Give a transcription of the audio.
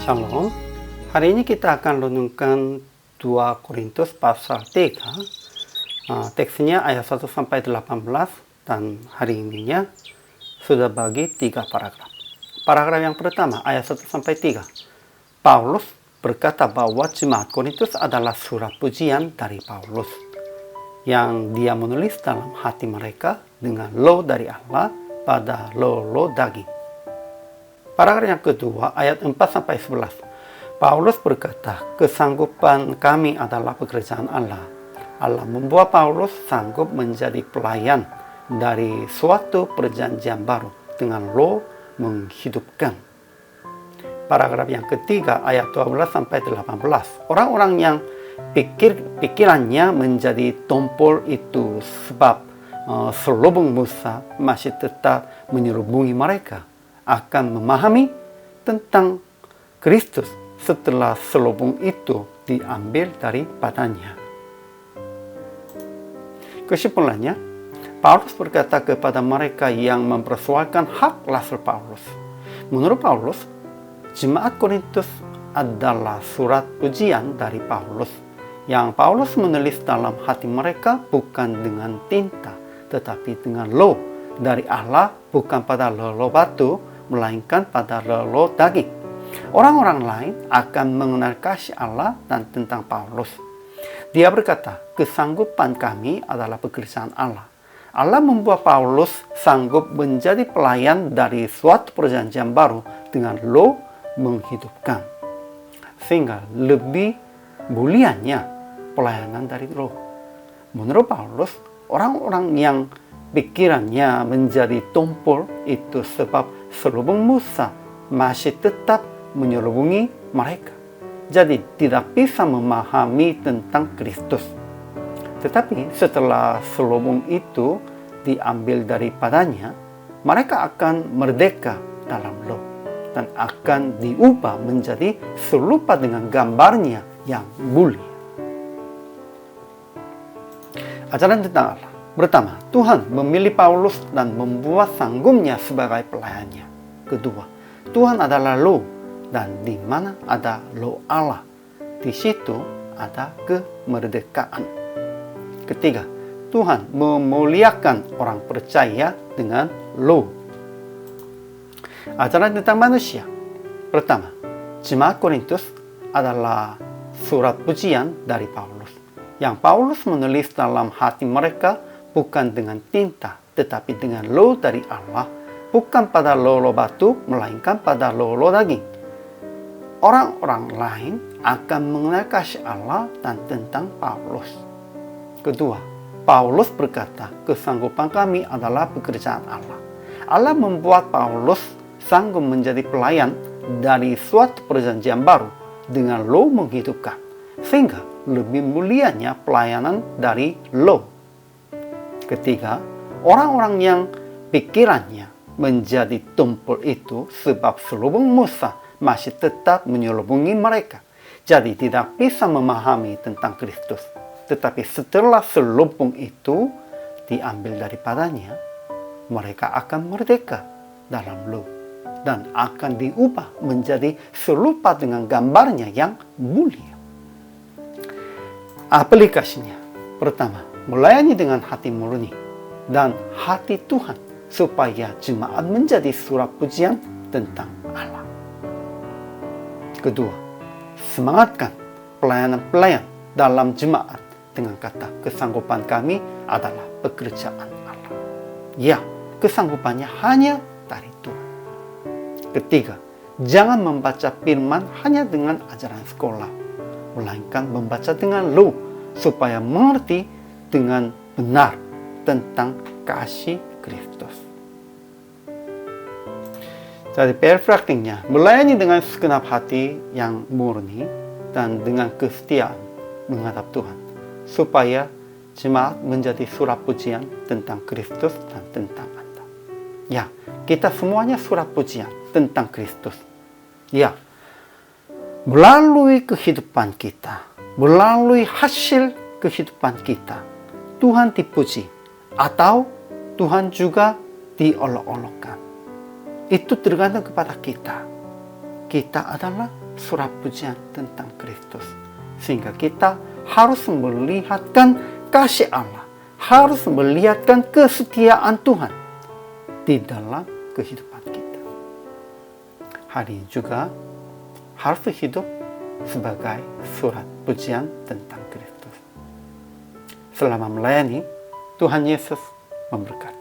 Shalom. Hari ini kita akan renungkan 2 Korintus pasal 3. Teksnya ayat 1 sampai 18 dan hari ininya sudah bagi 3 paragraf. Paragraf yang pertama ayat 1 sampai 3. Paulus berkata bahwa jemaat Korintus adalah surat pujian dari Paulus yang dia menulis dalam hati mereka dengan roh dari Allah pada roh daging. Paragraf yang kedua, ayat 4 sampai 11. Paulus berkata, kesanggupan kami adalah pekerjaan Allah. Allah membuat Paulus sanggup menjadi pelayan dari suatu perjanjian baru dengan roh menghidupkan. Paragraf yang ketiga, ayat 12 sampai 18. Orang-orang yang pikirannya menjadi tumpul itu sebab selubung Musa masih tetap menyelubungi mereka, akan memahami tentang Kristus setelah selubung itu diambil daripadanya. Kesimpulannya, Paulus berkata kepada mereka yang mempersoalkan hak rasul Paulus. Menurut Paulus, jemaat Korintus adalah surat pujian dari Paulus yang Paulus menulis dalam hati mereka bukan dengan tinta tetapi dengan roh dari Allah, bukan pada roh batu melainkan pada roh daging. Orang-orang lain akan mengenal kasih Allah dan tentang Paulus. Dia berkata, kesanggupan kami adalah pekerjaan Allah. Allah membuat Paulus sanggup menjadi pelayan dari suatu perjanjian baru dengan roh menghidupkan. Sehingga lebih mulianya pelayanan dari roh. Menurut Paulus, orang-orang yang pikirannya menjadi tumpul itu sebab selubung Musa masih tetap menyelubungi mereka. Jadi tidak bisa memahami tentang Kristus. Tetapi setelah selubung itu diambil daripadanya, mereka akan merdeka dalam roh dan akan diubah menjadi serupa dengan gambarnya yang mulia. Ajaran tentang Allah. Pertama, Tuhan memilih Paulus dan membuat sanggupnya sebagai pelayannya. Kedua, Tuhan adalah roh dan di mana ada roh Allah, di situ ada kemerdekaan. Ketiga, Tuhan memuliakan orang percaya dengan roh. Ajaran tentang manusia. Pertama, jemaat Korintus adalah surat pujian dari Paulus yang Paulus menulis dalam hati mereka bukan dengan tinta, tetapi dengan roh dari Allah, bukan pada roh batu, melainkan pada roh daging. Orang-orang lain akan mengenal kasih Allah dan tentang Paulus. Kedua, Paulus berkata, kesanggupan kami adalah pekerjaan Allah. Allah membuat Paulus sanggup menjadi pelayan dari suatu perjanjian baru dengan roh menghidupkan, sehingga lebih mulianya pelayanan dari roh. Ketiga, orang-orang yang pikirannya menjadi tumpul itu sebab selubung Musa masih tetap menyelubungi mereka. Jadi tidak bisa memahami tentang Kristus. Tetapi setelah selubung itu diambil daripadanya, mereka akan merdeka dalam roh dan akan diubah menjadi serupa dengan gambarnya yang mulia. Aplikasinya. Pertama, melayani dengan hati murni dan hati Tuhan supaya jemaat menjadi surat pujian tentang Allah. Kedua, semangatkan pelayanan-pelayan dalam jemaat dengan kata, kesanggupan kami adalah pekerjaan Allah. Ya, kesanggupannya hanya dari Tuhan. Ketiga, jangan membaca firman hanya dengan ajaran sekolah, melainkan membaca dengan roh supaya mengerti dengan benar tentang kasih Kristus. Jadi praktiknya, melayani dengan segenap hati yang murni dan dengan kesetiaan menghadap Tuhan, supaya jemaat menjadi surat pujian tentang Kristus dan tentang Anda. Ya, kita semuanya surat pujian tentang Kristus. Ya, melalui kehidupan kita, melalui hasil kehidupan kita, Tuhan dipuji atau Tuhan juga diolok-olokkan. Itu tergantung kepada kita. Kita adalah surat pujian tentang Kristus. Sehingga kita harus melihatkan kasih Allah, harus melihatkan kesetiaan Tuhan di dalam kehidupan kita. Hari ini juga harus hidup sebagai surat pujian tentang Kristus. Selama melayani, Tuhan Yesus memberkati.